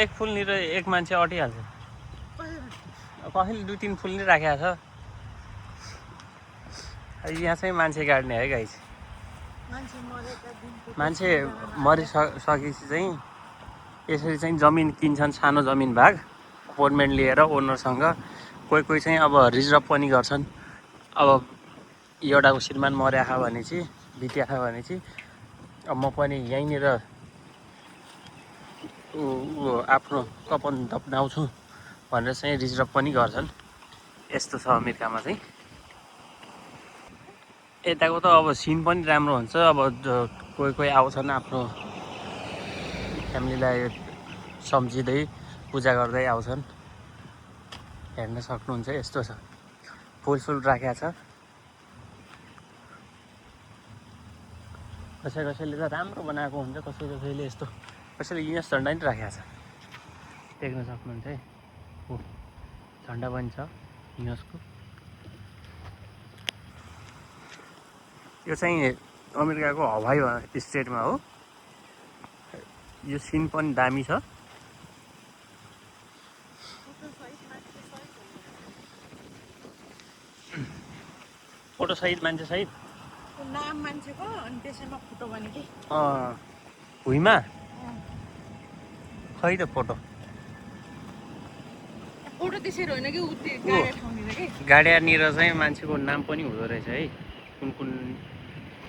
एक फुल नि र एक मान्छे अटिहाल्छ कसैले 2-3 फुल नै राखेको छ यहाँ चाहिँ मान्छे गाड्ने है गाइस मान्छे मरिसकेपछि चाहिँ यसरी चाहिँ जमिन किन्छन् सानो जमिन भाग अपोइन्टमेन्ट लिएर ओनरसँग कोही चाहिँ अब रिजर्भ पनि गर्छन् अब एउटाको श्रीमान मर्या भने चाहिँ बित्या भने चाहिँ अब म पनि यहीँनिर आफ्नो कपन दप्नाउँछु भनेर चाहिँ रिजर्भ पनि गर्छन् यस्तो छ अमेरिकामा चाहिँ यताको त अब सिन पनि राम्रो हुन्छ अब कोही आउँछन् आफ्नो फ्यामिलीलाई सम्झिँदै पूजा गर्दै आउँछन् हेर्न सक्नुहुन्छ यस्तो छ फुल राखेको छ कसैले त राम्रो बनाएको हुन्छ कसैले यस्तो कसैले युएस झन्डा नि राखेको छ देख्न सक्नुहुन्छ है हो झन्डा पनि छ युएसको यो चाहिँ अमेरिकाको हवाई स्टेटमा हो यो सिन पनि दामी छ फोटो सहित मान्छे सहित नाम मान्छेको अनि त्यसैमा फोटो बन्यो कि भुइँमा खै त फोटो त्यसरी होइन कि गाडा ठाउँनिर कि गाडियानिर चाहिँ मान्छेको नाम पनि हुँदो रहेछ है कुन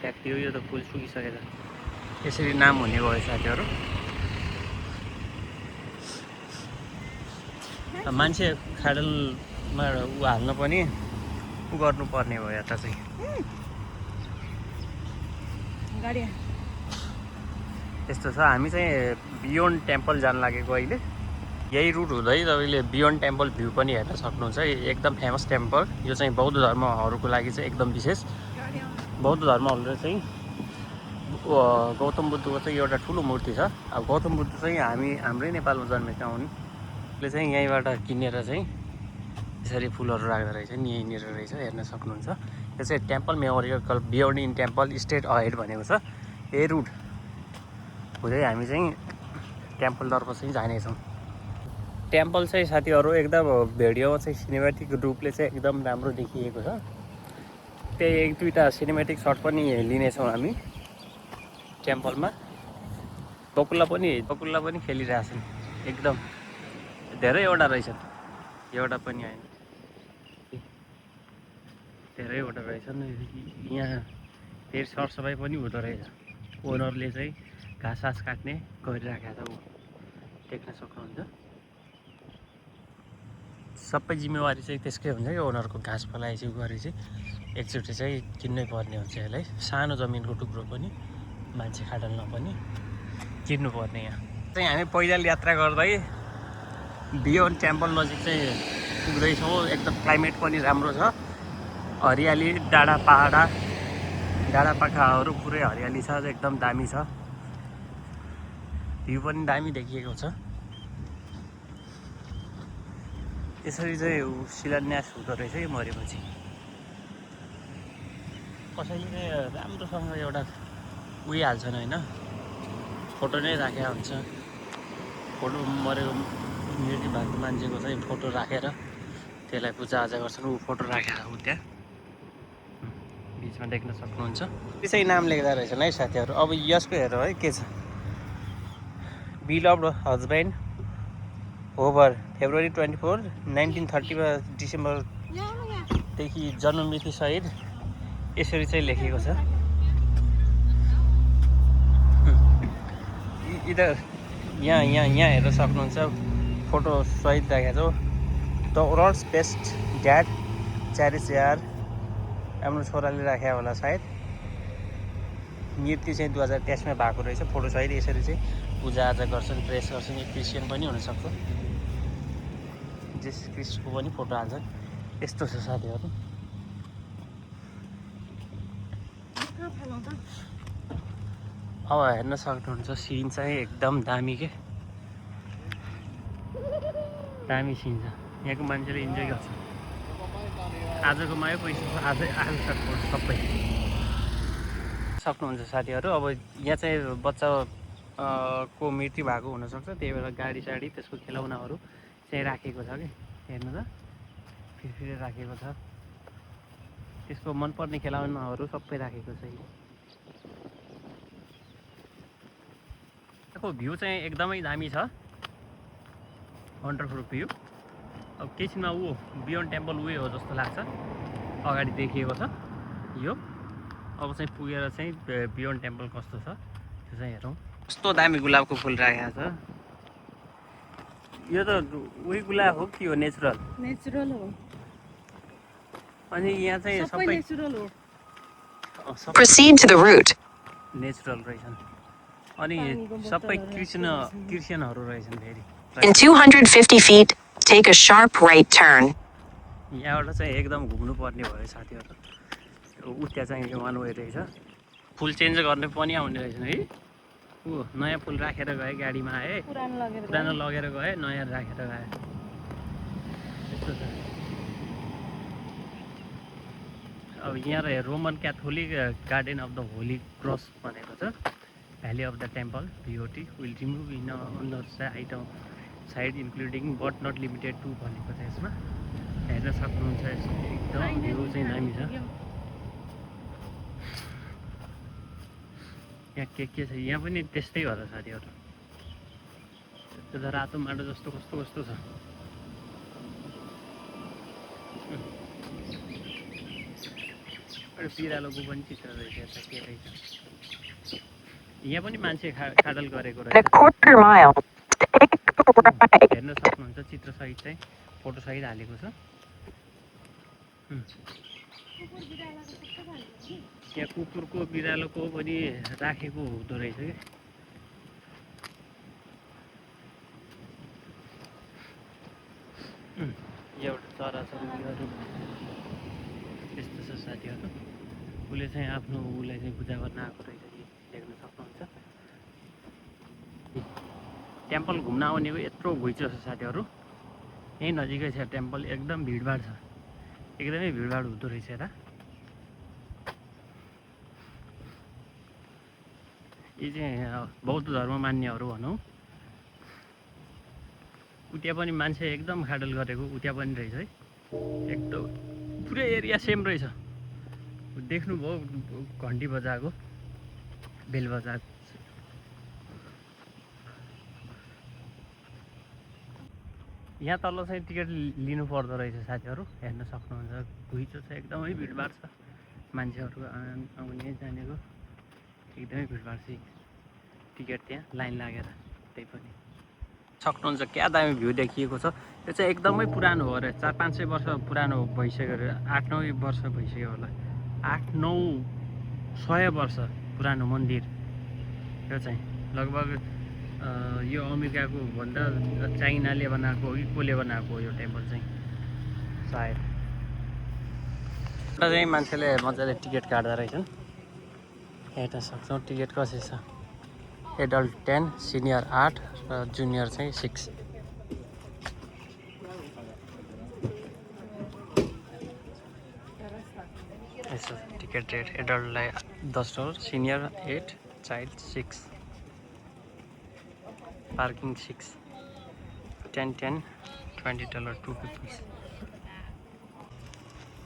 व्यक्ति हो यो त फुल सुकिसकेछ यसरी नाम हुने भयो साथीहरू मान्छे खाडलमा हाल्न पनि गर्नुपर्ने भयो यता चाहिँ यस्तो छ हामी चाहिँ बियोन्ड टेम्पल जान लागेको अहिले यही रुट हुँदै तपाईँले बियोन्ड टेम्पल भ्यू पनि हेर्न सक्नुहुन्छ एकदम फेमस टेम्पल यो चाहिँ बौद्ध धर्महरूको लागि चाहिँ एकदम विशेष बौद्ध धर्महरूले चाहिँ गौतम बुद्धको चाहिँ एउटा ठुलो मूर्ति छ अब गौतम बुद्ध चाहिँ हाम्रै नेपालमा जन्मेका हुन् उसले चाहिँ यहीँबाट किनेर चाहिँ यसरी फुलहरू राख्दो रहेछ नि यहीँनिर रहेछ हेर्न सक्नुहुन्छ यो चाहिँ temple memorial club beyond in temple state ahead भनेको छ यही रुट हुँदै हामी चाहिँ टेम्पलतर्फ चाहिँ जानेछौँ टेम्पल चाहिँ साथीहरू एकदम भिडियोमा चाहिँ सिनेमेटिक रूपले चाहिँ एकदम राम्रो देखिएको छ त्यही 1-2टा सिनेमेटिक सर्ट पनि लिनेछौँ हामी टेम्पलमा बकुल्ला पनि खेलिरहेछन् एकदम धेरैवटा रहेछन् एउटा पनि होइन धेरैवटा रहेछन् यहाँ फेरि सरसफाइ पनि हुँदो रहेछ ओनरले चाहिँ घाँस काट्ने गरिराखेको छ देख्न सक्नुहुन्छ सबै जिम्मेवारी चाहिँ त्यसकै हुन्छ कि ओनरको घाँस फलाएपछि गरे चाहिँ एकचोटि चाहिँ किन्नै पर्ने हुन्छ यसलाई सानो जमिनको टुक्रो पनि मान्छे खाडल पनि किन्नुपर्ने यहाँ चाहिँ हामी पैदल यात्रा गर्दै बियोन्ड टेम्पल नजिक चाहिँ पुग्दैछौँ एकदम क्लाइमेट पनि राम्रो छ हरियाली डाँडापाखाहरू पुरै हरियाली छ एकदम दामी छ भ्यू पनि दामी देखिएको छ यसरी चाहिँ शिलान्यास हुँदो रहेछ है मरेपछि कसैले चाहिँ राम्रोसँग एउटा उयो हाल्छन् होइन फोटो नै राखेको हुन्छ फोटो मरेको मृत्यु भएको मान्छेको चाहिँ फोटो राखेर त्यसलाई पूजाआजा गर्छन् ऊ फोटो राखेर ऊ त्यहाँ बिचमा देख्न सक्नुहुन्छ त्यसै नाम लेख्दा रहेछन् है साथीहरू अब यसको हेरौँ है के छ बिलभ्ड हस्बेन्ड ओभर फेब्रुअरी 24, 1930 डिसेम्बरदेखि जन्ममिति सहित यसरी चाहिँ लेखेको छ इधर यहाँ हेर्न सक्नुहुन्छ फोटो सहित राखेको छ द वर्ल्ड्स बेस्ट ड्याड च्यारिस यार आफ्नो छोराले राखेको होला सायद मृत्यु चाहिँ 2023 मा भएको रहेछ फोटो सहित यसरी चाहिँ पूजाआजा गर्छन् प्रेस गर्छन् क्रिस्चियन पनि हुनसक्छ जेसस क्रिस्टको पनि फोटो हाल्छन् यस्तो छ साथीहरू अब हेर्न सक्नुहुन्छ सिन चाहिँ एकदम दामी के दामी सिन छ यहाँको मान्छेले इन्जोय गर्छ आजको मायो पैसा आजै आएको सबै सक्नुहुन्छ साथीहरू अब यहाँ चाहिँ बच्चा को मृत्यु भएको हुनसक्छ, त्यही भएर गाडी साडी त्यसको खेलौनाहरू चाहिँ राखेको छ कि हेर्नु त फेरि राखेको छ। त्यसको मनपर्ने खेलौनाहरू सबै राखेको छ। यहाँको भ्यू चाहिँ एकदमै दामी छ, वन्डरफुल भ्यू। अब एकैछिनमा बियोन्ड टेम्पल हो जस्तो लाग्छ, अगाडि देखिएको छ यो। अब चाहिँ पुगेर चाहिँ बियोन्ड टेम्पल कस्तो छ त्यो चाहिँ हेरौँ। कस्तो दामी गुलाबको फुल राखेको छ। यो त उही गुलाब हो कि हो नेचुरल? नेचुरल हो। अनि यहाँ चाहिँ सबै नेचुरल हो। Proceed to the route. Natural रहेछन्। अनि सबै क्रिस्चियनहरू रहेछन् फेरि। In 250 feet, take a sharp right turn. यहाँबाट चाहिँ एकदम घुम्नु पर्ने भयो साथीहरू। त्यहाँ चाहिँ वान वे रहेछ। फुल चेन्ज गर्ने पनि आउने रहेछन् है। नयाँ फुल राखेर गए, गाडीमा आए, पुरानो लगेर गए, नयाँ राखेर गए। त्यस्तो छ। अब यहाँ Roman Catholic garden of the holy cross भनेको छ। Valley of the temple VOT will remove in another item side including but not limited to भनेको छ। यसमा हेर्न सक्नुहुन्छ। एकदम भ्यू चाहिँ दामी छ। यहाँ के छ, यहाँ पनि त्यस्तै हो र साथीहरू। त्यो त रातो माटो जस्तो कस्तो कस्तो छ। बिरालोको पनि चित्र रहेछ, यता के रहेछ। यहाँ पनि मान्छे खाडल गरेको रहेछ। हेर्न सक्नुहुन्छ, चित्रसहित चाहिँ फोटोसहित हालेको छ। यहाँ कुकुरको बिरालोको पनि राखेको हुँदो रहेछ कि। एउटा चराचुरुङ्गीहरू यस्तो छ साथीहरू। उसले चाहिँ आफ्नो उसलाई चाहिँ पूजा गर्न आएको रहेछ कि देख्न सक्नुहुन्छ। टेम्पल घुम्न आउनेको यत्रो घुइँचो छ साथीहरू। यहीँ नजिकै छ टेम्पल, एकदम भिडभाड छ, एकदमै भिडभाड हुँदो रहेछ यता। यी चाहिँ बौद्ध धर्म मान्नेहरू भनौँ। उता पनि मान्छे एकदम खाडल गरेको उता पनि रहेछ है। एकदम पुरै एरिया सेम रहेछ। देख्नुभयो घन्टी बजाएको, बेल बजाएको। यहाँ तल चाहिँ टिकट लिनु पर्दो रहेछ साथीहरू। हेर्न सक्नुहुन्छ, घुइँचो छ, एकदमै भिडभाड छ। मान्छेहरू आउने जानेको एकदमै भिडभाड छ। टिकट त्यहाँ लाइन लागेर त्यही पनि सक्नुहुन्छ। क्या दामी भ्यू देखिएको छ। यो चाहिँ एकदमै पुरानो हो अरे, 400-500 वर्ष पुरानो भइसक्यो अरे। 8-9 वर्ष भइसक्यो होला, 800-900 वर्ष पुरानो मन्दिर यो चाहिँ। लगभग यो अमेरिकाको भन्दा चाइनाले बनाएको हो कि कसले बनाएको हो यो टेम्पल चाहिँ सायद। एउटा चाहिँ मान्छेले मजाले टिकट काट्दा रहेछन्, हेर्न सक्छौँ। टिकट कसरी छ? एडल्ट 10, सिनियर 8 र जुनियर चाहिँ 6। यसो टिकट रेट एडल्टलाई $10, सिनियर 8, चाइल्ड 6, पार्किङ 6, 10, $20, $2.50।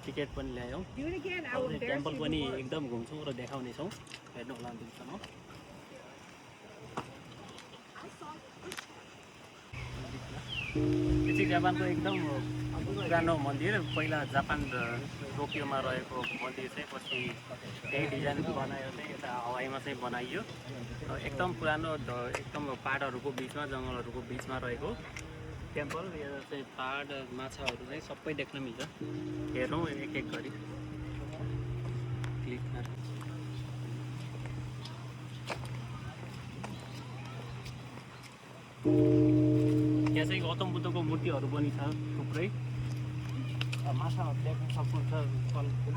टिकट पनि ल्यायौँ। टेम्पल पनि एकदम घुम्छौँ र देखाउनेछौँ, हेर्नु होला दिनसम्म। यो चाहिँ जापानको एकदम पुरानो मन्दिर। पहिला जापान टोकियोमा रहेको मन्दिर चाहिँ पछि त्यही डिजाइन बनायो चाहिँ यता हवाईमा चाहिँ बनाइयो। एकदम पुरानो एकदम पाहाडहरूको बिचमा, जङ्गलहरूको बिचमा रहेको टेम्पल। यहाँ चाहिँ पाहाड, माछाहरू चाहिँ सबै देख्न मिल्छ। हेरौँ एक एक गरी क्लिक गरेर। यहाँ चाहिँ गौतम बुद्धको मूर्तिहरू पनि छ थुप्रै। माछाहरू देख्न सक्नुहुन्छ कलरफुल।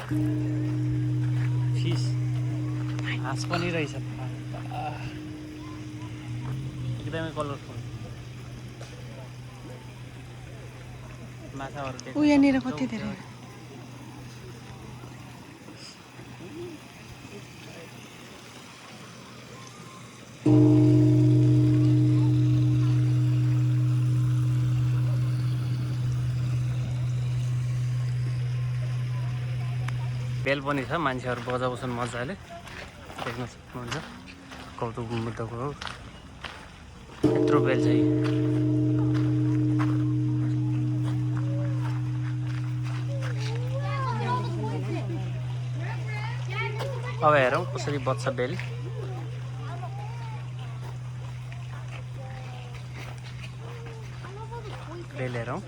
फिस हाँस पनि रहेछ एकदमै कलरफुल माछाहरू ऊ यहाँनिर कति धेरै बेल पनि छ मान्छेहरू बजाउँछन् मजाले देख्न सक्नुहुन्छ गौतम बुद्धको हो यत्रो बेल चाहिँ अब हेरौँ कसरी बज्छ बेल हेरौँ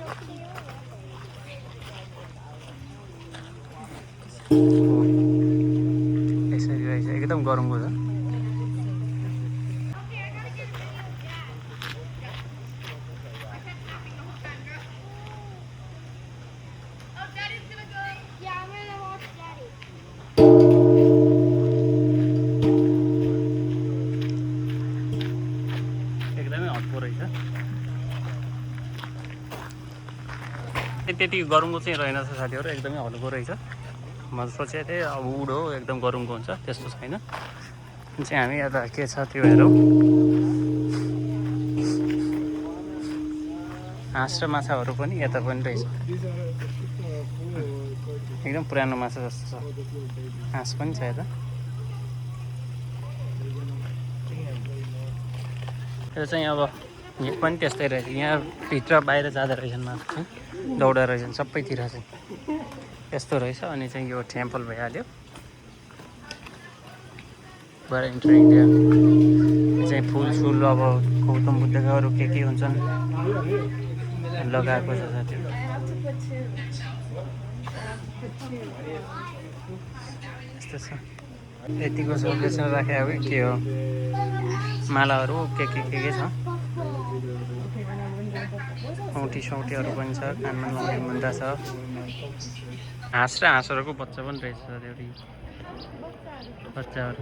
यसरी रहेछ एकदम गरमको छ एकदमै हटको रहेछ त्यति गरमको चाहिँ रहेन साथीहरू एकदमै हल्को रहेछ म सोचेको थिएँ अब उड हो एकदम गरमको हुन्छ त्यस्तो छैन चाहिँ हामी यता के छ त्यो हेरौँ हाँस र माछाहरू पनि यता पनि रहेछ एकदम पुरानो माछा जस्तो छ हाँस पनि छ यता यो चाहिँ अब यहाँ पनि त्यस्तै रहेछ यहाँ भित्र बाहिर जाँदो रहेछन् माछा चाहिँ दौडा रहेछन् सबैतिर चाहिँ यस्तो रहेछ अनि चाहिँ यो टेम्पल भइहाल्यो बाट इन्टर इन्डिया यो चाहिँ फुल अब गौतम बुद्धका अरू के हुन्छन् लगाएको छ साथीहरू यस्तो छ यतिको सोल्डेसन राखेको के हो मालाहरू के छ औँठी सौटीहरू पनि छ कानमा लगाउने मुन्टा छ हाँस र हाँसहरूको बच्चा पनि रहेछ साथीहरू बच्चाहरू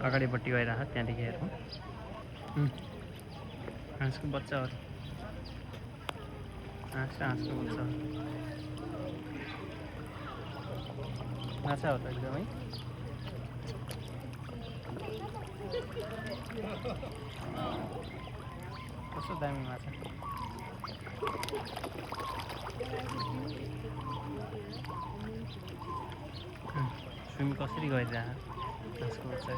अगाडिपट्टि गइरहेको त्यहाँदेखि हेरौँ हाँसको बच्चाहरू हाँस र हाँसको बच्चा माछा हो त एकदमै कस्तो दामी माछा स्विम कसरी गरिरहेको हाँसको बच्चा